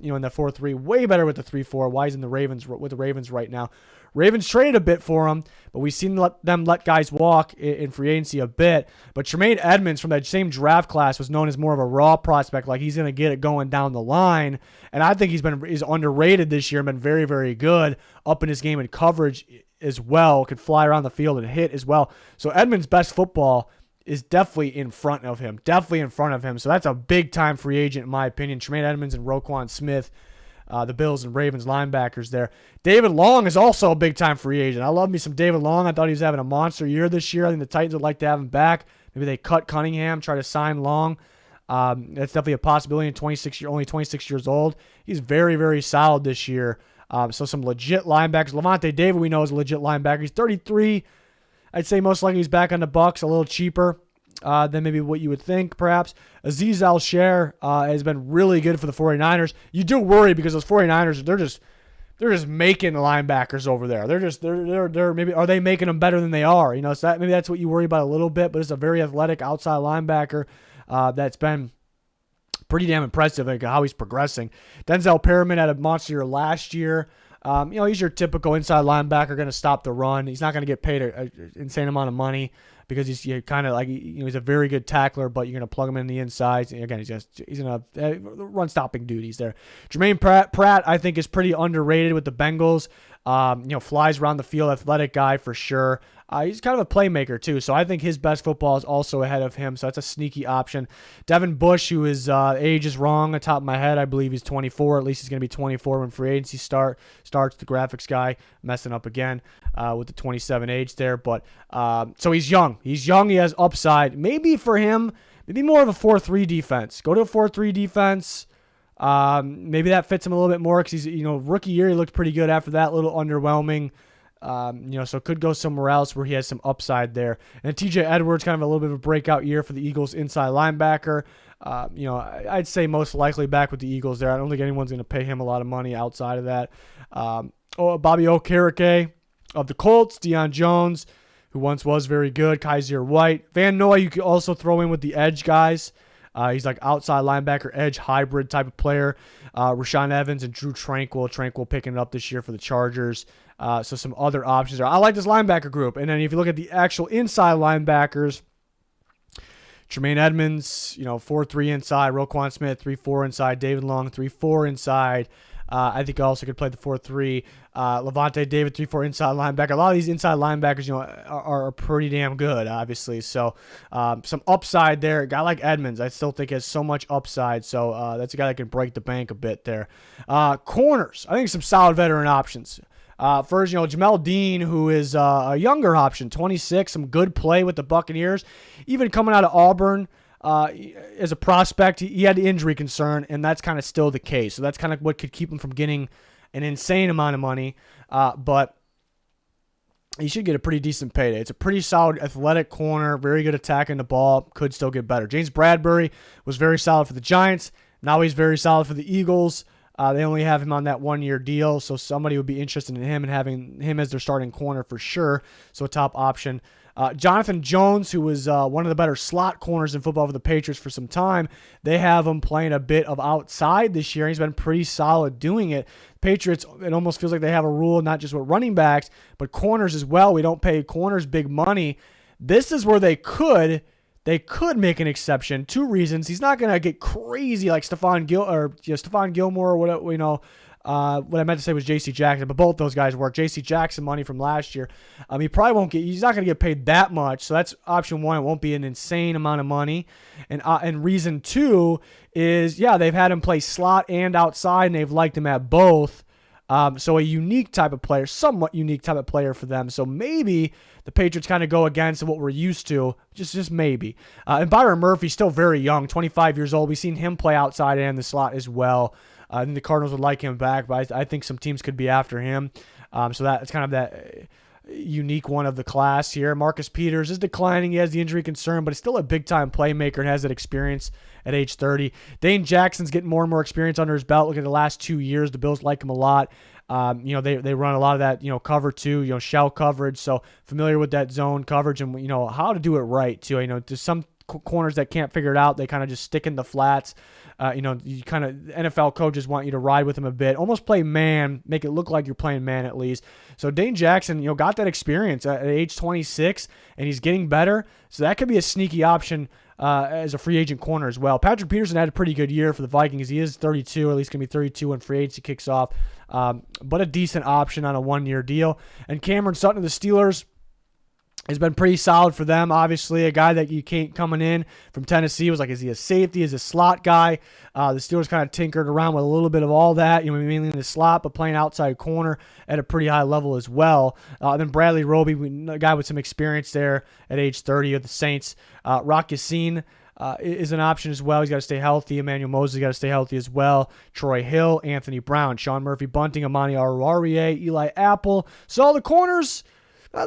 in the 4-3, way better with the 3-4. Why he's in the Ravens with the Ravens right now. Ravens traded a bit for him, but we've seen them let guys walk in free agency a bit. But Tremaine Edmunds from that same draft class was known as more of a raw prospect, like he's going to get it going down the line. And I think he's underrated this year and been very, very good up in his game and coverage as well. Could fly around the field and hit as well. So Edmunds' best football is definitely in front of him. So that's a big-time free agent, in my opinion. Tremaine Edmunds and Roquan Smith, the Bills and Ravens linebackers there. David Long is also a big-time free agent. I love me some David Long. I thought he was having a monster year this year. I think the Titans would like to have him back. Maybe they cut Cunningham, try to sign Long. That's definitely a possibility. Only 26 years old. He's very, very solid this year. So some legit linebackers. Lavonte David, we know, is a legit linebacker. He's 33. I'd say most likely he's back on the Bucs, a little cheaper than maybe what you would think, perhaps. Azeez Al-Shaair has been really good for the 49ers. You do worry because those 49ers, they're just making the linebackers over there. They're maybe, are they making them better than they are? So maybe that's what you worry about a little bit. But it's a very athletic outside linebacker that's been pretty damn impressive, like how he's progressing. Denzel Perryman had a monster year last year. He's your typical inside linebacker, going to stop the run. He's not going to get paid an insane amount of money because he's kind of like, he's a very good tackler, but you're going to plug him in the inside. Again, he's in a run stopping duties there. Jermaine Pratt, I think, is pretty underrated with the Bengals. Flies around the field, athletic guy for sure. He's kind of a playmaker too, so I think his best football is also ahead of him, so that's a sneaky option. Devin Bush, who his age is wrong on top of my head, I believe he's 24. At least he's going to be 24 when free agency starts. The graphics guy messing up again with the 27 age there, but so he's young. He has upside. Maybe for him, maybe more of a 4-3 defense. Go to a 4-3 defense. Maybe that fits him a little bit more because he's, rookie year he looked pretty good. After that, a little underwhelming. So could go somewhere else where he has some upside there. And TJ Edwards, kind of a little bit of a breakout year for the Eagles inside linebacker. I'd say most likely back with the Eagles there. I don't think anyone's going to pay him a lot of money outside of that. Bobby Okereke of the Colts, Deion Jones, who once was very good, Kaiser White. Van Noy, you could also throw in with the edge guys. He's like outside linebacker, edge hybrid type of player. Rashaan Evans and Drew Tranquill. Tranquill picking it up this year for the Chargers. So some other options there. I like this linebacker group. And then if you look at the actual inside linebackers, Tremaine Edmunds, 4-3 inside. Roquan Smith, 3-4 inside. David Long, 3-4 inside. I think I also could play the 4-3. Lavonte David, 3-4 inside linebacker. A lot of these inside linebackers, are pretty damn good, obviously. So some upside there. A guy like Edmunds, I still think has so much upside. So that's a guy that can break the bank a bit there. Corners, I think some solid veteran options. First, Jamel Dean, who is a younger option, 26, some good play with the Buccaneers. Even coming out of Auburn as a prospect, he had injury concern, and that's kind of still the case. So that's kind of what could keep him from getting an insane amount of money. But he should get a pretty decent payday. It's a pretty solid athletic corner, very good attacking the ball, could still get better. James Bradberry was very solid for the Giants. Now he's very solid for the Eagles. They only have him on that one-year deal, so somebody would be interested in him and having him as their starting corner for sure. So a top option. Jonathan Jones, who was one of the better slot corners in football for the Patriots for some time, they have him playing a bit of outside this year. He's been pretty solid doing it. Patriots, it almost feels like they have a rule, not just with running backs, but corners as well. We don't pay corners big money. This is where they could make an exception. Two reasons. He's not going to get crazy like Stephon Gilmore or whatever, what I meant to say was J.C. Jackson, but both those guys work. J.C. Jackson money from last year. He probably won't get. He's not going to get paid that much. So that's option one. It won't be an insane amount of money. And reason two is, they've had him play slot and outside, and they've liked him at both. So a unique type of player, somewhat unique type of player for them. So maybe the Patriots kind of go against what we're used to, just maybe. And Byron Murphy's still very young, 25 years old. We've seen him play outside and the slot as well. I think the Cardinals would like him back, but I think some teams could be after him. So that's kind of that. unique one of the class here. Marcus Peters is declining. He has the injury concern, but he's still a big-time playmaker and has that experience at age 30. Dane Jackson's getting more and more experience under his belt. Look at the last 2 years. The Bills like him a lot. They run a lot of that, cover two, shell coverage. So familiar with that zone coverage and, how to do it right too. There's some corners that can't figure it out. They kind of just stick in the flats. You kind of NFL coaches want you to ride with him a bit, almost play man, make it look like you're playing man at least. So Dane Jackson, got that experience at age 26, and he's getting better. So that could be a sneaky option as a free agent corner as well. Patrick Peterson had a pretty good year for the Vikings. He is 32, at least going to be 32 when free agency kicks off. But a decent option on a 1-year deal. And Cameron Sutton of the Steelers has been pretty solid for them. Obviously, a guy that you can't coming in from Tennessee was like, is he a safety? Is he a slot guy? The Steelers kind of tinkered around with a little bit of all that, mainly in the slot, but playing outside corner at a pretty high level as well. Then Bradley Roby, a guy with some experience there at age 30 of the Saints. Rock Yassin is an option as well. He's got to stay healthy. Emmanuel Moses got to stay healthy as well. Troy Hill, Anthony Brown, Sean Murphy-Bunting, Amani Aruarie, Eli Apple. So all the corners,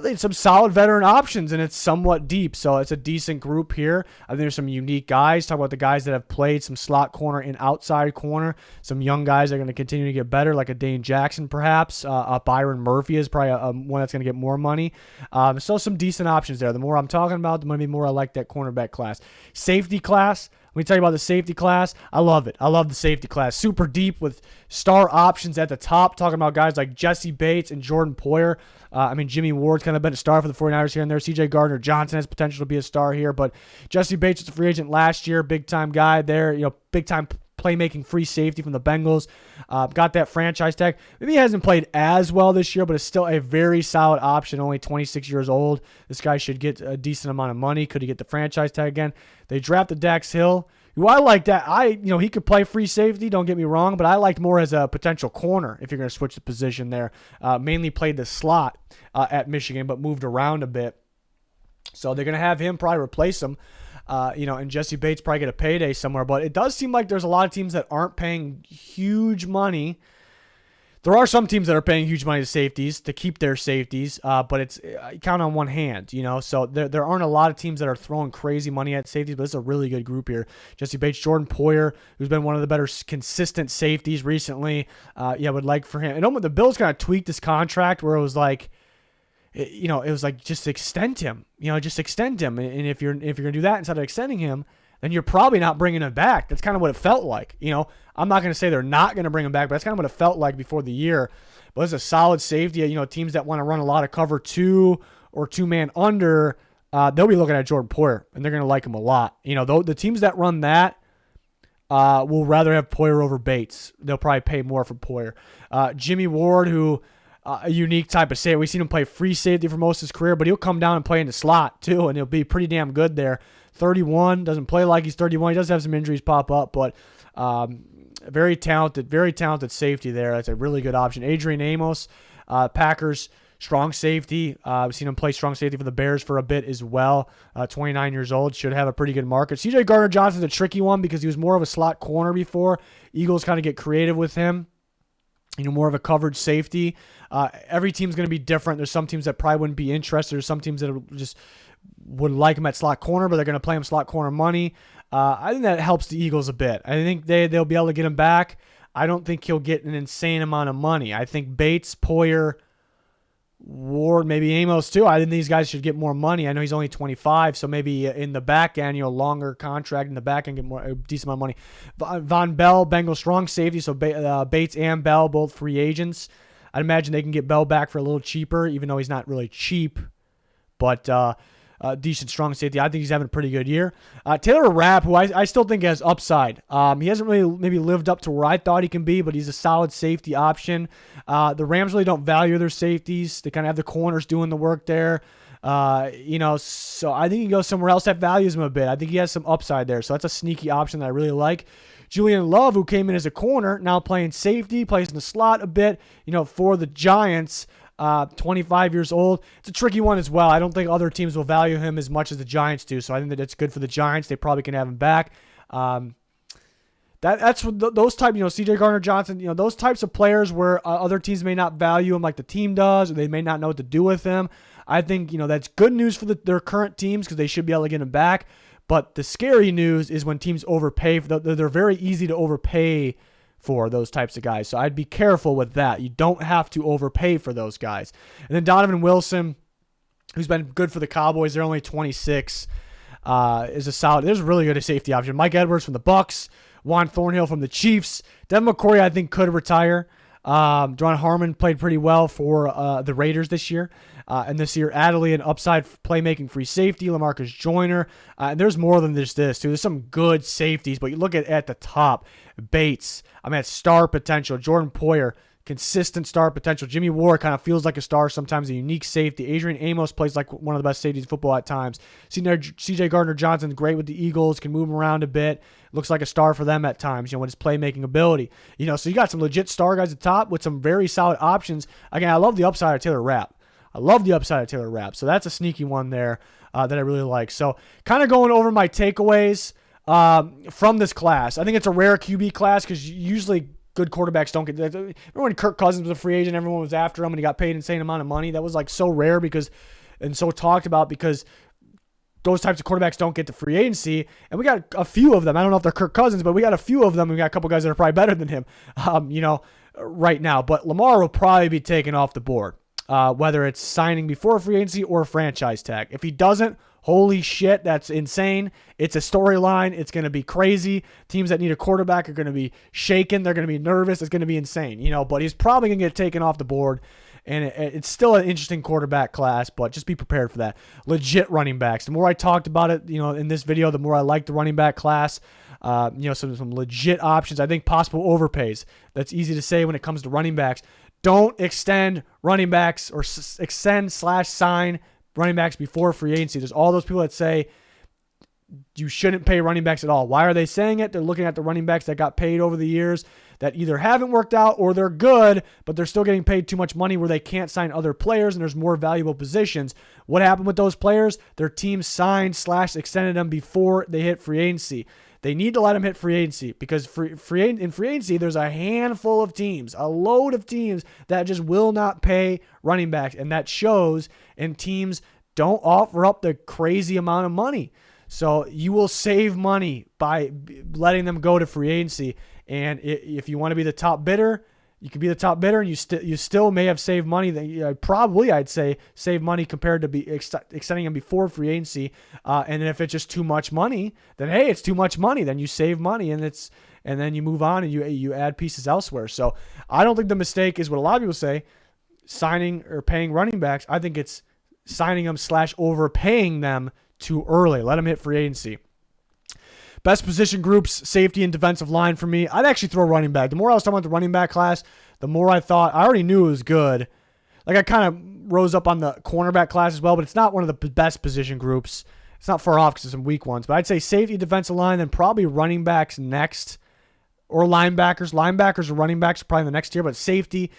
they some solid veteran options, and it's somewhat deep, so it's a decent group here. I think there's some unique guys. Talk about the guys that have played some slot corner and outside corner. Some young guys that are going to continue to get better, like a Dane Jackson perhaps. Byron Murphy is probably one that's going to get more money. So some decent options there. The more I'm talking about, the more I like that cornerback class. Safety class. Let me tell you about the safety class. I love it. I love the safety class. Super deep with star options at the top. Talking about guys like Jessie Bates and Jordan Poyer. Jimmy Ward's kind of been a star for the 49ers here and there. CJ Gardner-Johnson has potential to be a star here. But Jessie Bates was a free agent last year. Big-time guy there. Big-time playmaking free safety from the Bengals. Got that franchise tag. Maybe he hasn't played as well this year, but it's still a very solid option. Only 26 years old. This guy should get a decent amount of money. Could he get the franchise tag again? They drafted Dax Hill. Who I like that. He could play free safety, don't get me wrong, but I liked more as a potential corner if you're going to switch the position there. Mainly played the slot at Michigan, but moved around a bit. So they're going to have him probably replace him. And Jessie Bates probably get a payday somewhere. But it does seem like there's a lot of teams that aren't paying huge money. There are some teams that are paying huge money to safeties to keep their safeties, but it's count on one hand, So there aren't a lot of teams that are throwing crazy money at safeties, but it's a really good group here. Jessie Bates, Jordan Poyer, who's been one of the better consistent safeties recently. Would like for him. And the Bills kind of tweaked this contract where it was like, it was like just extend him, just extend him. And if you're gonna do that instead of extending him, then you're probably not bringing him back. That's kind of what it felt like. I'm not going to say they're not going to bring him back, but that's kind of what it felt like before the year. But it's a solid safety. Teams that want to run a lot of cover two or two-man under, they'll be looking at Jordan Poyer, and they're going to like him a lot. The teams that run that will rather have Poyer over Bates. They'll probably pay more for Poyer. Jimmy Ward, who a unique type of safety. We've seen him play free safety for most of his career, but he'll come down and play in the slot too, and he'll be pretty damn good there. 31, doesn't play like he's 31. He does have some injuries pop up, but very talented safety there. That's a really good option. Adrian Amos, Packers, strong safety. We've seen him play strong safety for the Bears for a bit as well. 29 years old, should have a pretty good market. CJ Gardner-Johnson's a tricky one because he was more of a slot corner before. Eagles kind of get creative with him. More of a coverage safety. Every team's going to be different. There's some teams that probably wouldn't be interested. There's some teams that just would like him at slot corner, but they're going to play him slot corner money. I think that helps the Eagles a bit. I think they'll be able to get him back. I don't think he'll get an insane amount of money. I think Bates, Poyer, Ward, maybe Amos too. I think these guys should get more money. I know he's only 25, so maybe in the back end, longer contract in the back end, get a decent amount of money. Von Bell, Bengals strong safety, so Bates and Bell, both free agents. I'd imagine they can get Bell back for a little cheaper, even though he's not really cheap, but decent strong safety. I think he's having a pretty good year. Taylor Rapp, who I still think has upside. He hasn't really maybe lived up to where I thought he can be, but he's a solid safety option. The Rams really don't value their safeties. They kind of have the corners doing the work there. So I think he goes somewhere else that values him a bit. I think he has some upside there. So that's a sneaky option that I really like. Julian Love, who came in as a corner, now playing safety, plays in the slot a bit, for the Giants. 25 years old. It's a tricky one as well. I don't think other teams will value him as much as the Giants do, so I think that it's good for the Giants. They probably can have him back. That's what those type, CJ Gardner-Johnson, those types of players where other teams may not value him like the team does, or they may not know what to do with him. I think, that's good news for their current teams because they should be able to get him back. But the scary news is when teams overpay. They're very easy to overpay for those types of guys. So I'd be careful with that. You don't have to overpay for those guys. And then Donovan Wilson, who's been good for the Cowboys. They're only 26. Is a solid. There's a really good safety option. Mike Edwards from the Bucks. Juan Thornhill from the Chiefs. Devin McCourty, I think, could retire. Duron Harmon played pretty well for the Raiders this year. And this year, Adderley, an upside playmaking free safety. LaMarcus Joyner. And there's more than just this, too. There's some good safeties. But you look at the top. Bates. Star potential. Jordan Poyer. Consistent star potential. Jimmy Ward kind of feels like a star sometimes, a unique safety. Adrian Amos plays like one of the best safeties in football at times. CJ Gardner-Johnson's great with the Eagles, can move him around a bit. Looks like a star for them at times, with his playmaking ability. So you got some legit star guys at the top with some very solid options. Again, I love the upside of Taylor Rapp. So that's a sneaky one there that I really like. So kind of going over my takeaways from this class. I think it's a rare QB class because usually good quarterbacks don't get. Remember when Kirk Cousins was a free agent, everyone was after him, and he got paid an insane amount of money. That was like so rare and so talked about because those types of quarterbacks don't get to free agency. And we got a few of them. I don't know if they're Kirk Cousins, but we got a few of them. We got a couple guys that are probably better than him, right now. But Lamar will probably be taken off the board, whether it's signing before free agency or a franchise tag. If he doesn't, holy shit, that's insane. It's a storyline. It's going to be crazy. Teams that need a quarterback are going to be shaken. They're going to be nervous. It's going to be insane, but he's probably going to get taken off the board. And it's still an interesting quarterback class, but just be prepared for that. Legit running backs. The more I talked about it, in this video, the more I like the running back class. Some legit options. I think possible overpays. That's easy to say when it comes to running backs. Don't extend running backs or extend/sign running backs before free agency. There's all those people that say you shouldn't pay running backs at all. Why are they saying it? They're looking at the running backs that got paid over the years that either haven't worked out or they're good, but they're still getting paid too much money where they can't sign other players and there's more valuable positions. What happened with those players? Their team signed/extended them before they hit free agency. They need to let them hit free agency because in free agency, there's a handful of teams, a load of teams that just will not pay running backs. And that shows, and teams don't offer up the crazy amount of money. So you will save money by letting them go to free agency. And if you want to be the top bidder, you can be the top bidder, and you still may have saved money. I'd say save money compared to extending them before free agency. And then if it's just too much money, then hey, it's too much money. Then you save money, and then you move on and you add pieces elsewhere. So I don't think the mistake is what a lot of people say, signing or paying running backs. I think it's signing them/overpaying them too early. Let them hit free agency. Best position groups, safety and defensive line for me. I'd actually throw running back. The more I was talking about the running back class, the more I thought, I already knew it was good. Like I kind of rose up on the cornerback class as well, but it's not one of the best position groups. It's not far off because there's some weak ones. But I'd say safety, defensive line, then probably running backs next. Or linebackers. Linebackers or running backs are probably the next tier, but safety,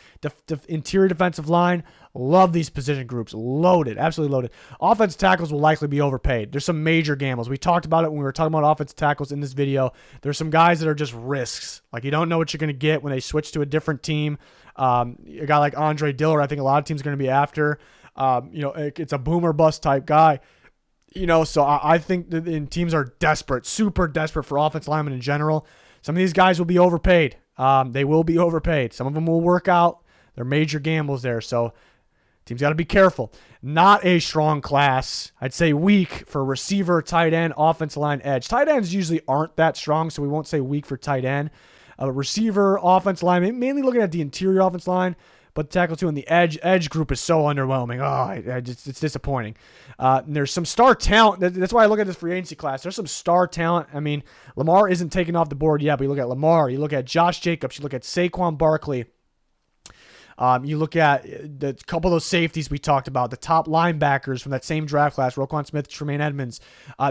interior defensive line, love these position groups. Loaded, absolutely loaded. Offensive tackles will likely be overpaid. There's some major gambles. We talked about it when we were talking about offensive tackles in this video. There's some guys that are just risks. Like you don't know what you're going to get when they switch to a different team. A guy like Andre Dillard, I think a lot of teams are going to be after. It's a boomer bust type guy. So I think that teams are desperate, super desperate for offensive linemen in general. Some of these guys will be overpaid. They will be overpaid. Some of them will work out. They're major gambles there. So teams got to be careful. Not a strong class. I'd say weak for receiver, tight end, offensive line, edge. Tight ends usually aren't that strong, so we won't say weak for tight end. Receiver, offensive line, mainly looking at the interior offensive line, but tackle too. And the edge group is so underwhelming. It's disappointing. And there's some star talent. That's why I look at this free agency class. There's some star talent. I mean, Lamar isn't taken off the board yet, but you look at Lamar, you look at Josh Jacobs, you look at Saquon Barkley. You look at the couple of those safeties we talked about, the top linebackers from that same draft class, Roquan Smith, Tremaine Edmunds.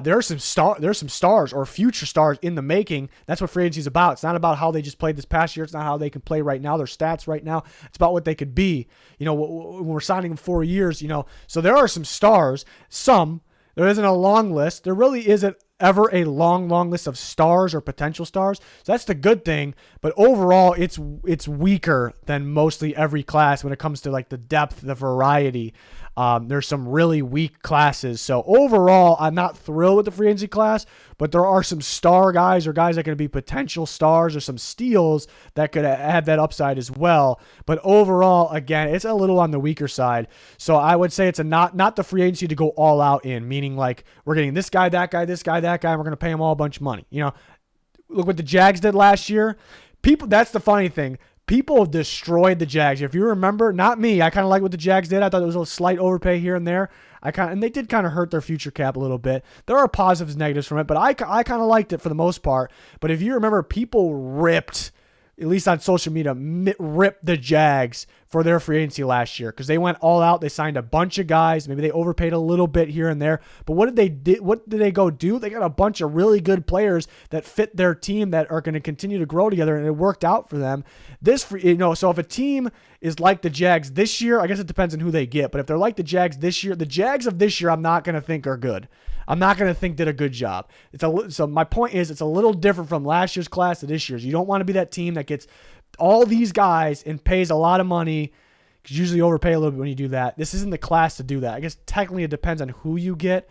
There's some stars or future stars in the making. That's what free agency is about. It's not about how they just played this past year. It's not how they can play right now, their stats right now. It's about what they could be. When we're signing them 4 years, so there are some stars. There isn't a long list. There really isn't ever a long list of stars or potential stars. So that's the good thing. But overall, it's weaker than mostly every class when it comes to like the depth, the variety. There's some really weak classes. So overall, I'm not thrilled with the free agency class, but there are some star guys or guys that can be potential stars or some steals that could have that upside as well. But overall, again, it's a little on the weaker side. So I would say it's not the free agency to go all out in, meaning like we're getting this guy, that guy, this guy, that guy, and we're going to pay them all a bunch of money. Look what the Jags did last year. That's the funny thing. People destroyed the Jags. If you remember, not me. I kind of like what the Jags did. I thought it was a slight overpay here and there. And they did kind of hurt their future cap a little bit. There are positives and negatives from it, but I kind of liked it for the most part. But if you remember, people ripped, at least on social media, ripped the Jags for their free agency last year because they went all out. They signed a bunch of guys. Maybe they overpaid a little bit here and there. But what did they go do? They got a bunch of really good players that fit their team that are going to continue to grow together, and it worked out for them. So if a team is like the Jags this year, I guess it depends on who they get. But if they're like the Jags this year, the Jags of this year, I'm not going to think are good. I'm not going to think did a good job. So my point is, it's a little different from last year's class to this year's. You don't want to be that team that gets all these guys and pays a lot of money, because you usually overpay a little bit when you do that. This isn't the class to do that. I guess technically it depends on who you get,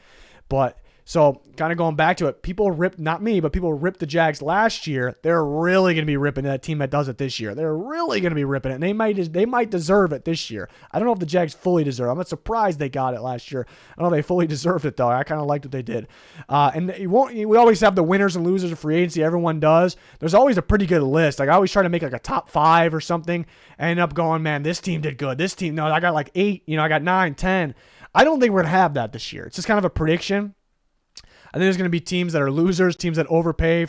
but so kind of going back to it, people ripped, not me, but people ripped the Jags last year. They're really going to be ripping that team that does it this year. They're really going to be ripping it, and they might deserve it this year. I don't know if the Jags fully deserve it. I'm not surprised they got it last year. I don't know if they fully deserved it, though. I kind of liked what they did. And we always have the winners and losers of free agency. Everyone does. There's always a pretty good list. Like I always try to make like a top 5 or something. I end up going, man, this team did good. This team, no, I got like 8. I got 9, 10. I don't think we're going to have that this year. It's just kind of a prediction. I think there's going to be teams that are losers, teams that overpay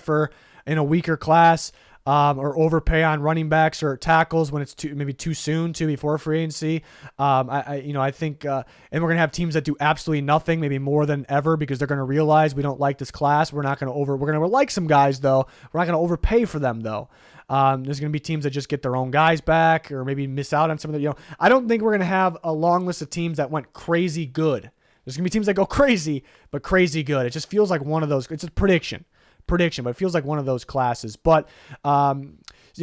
in a weaker class, or overpay on running backs or tackles when it's maybe too soon before free agency. I think, and we're going to have teams that do absolutely nothing, maybe more than ever, because they're going to realize we don't like this class. We're going to like some guys though. We're not going to overpay for them though. There's going to be teams that just get their own guys back or maybe miss out on some of the, I don't think we're going to have a long list of teams that went crazy good. There's going to be teams that go crazy, but crazy good. It just feels like one of those. It's a prediction, but it feels like one of those classes. But,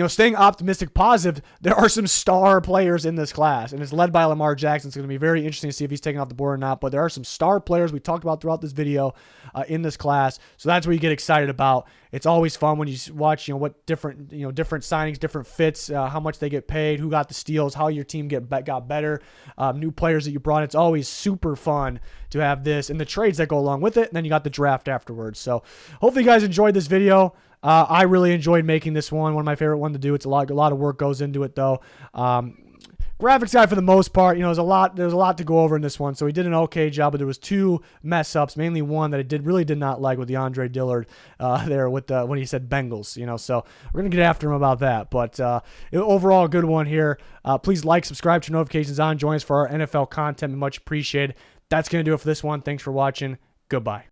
staying optimistic, positive, there are some star players in this class, and it's led by Lamar Jackson. It's going to be very interesting to see if he's taken off the board or not, but there are some star players we talked about throughout this video in this class. So that's what you get excited about. It's always fun when you watch, what different signings, different fits, how much they get paid, who got the steals, how your team got better, new players that you brought. It's always super fun to have this and the trades that go along with it. And then you got the draft afterwards. So hopefully you guys enjoyed this video. I really enjoyed making this one of my favorite one to do. It's a lot of work goes into it though. Graphics guy for the most part, there's a lot to go over in this one. So he did an okay job, but there was 2 mess ups, mainly one that I really did not like with the Andre Dillard there with when he said Bengals, so we're going to get after him about that. But overall, a good one here. Please like, subscribe, turn notifications on, join us for our NFL content. Much appreciated. That's going to do it for this one. Thanks for watching. Goodbye.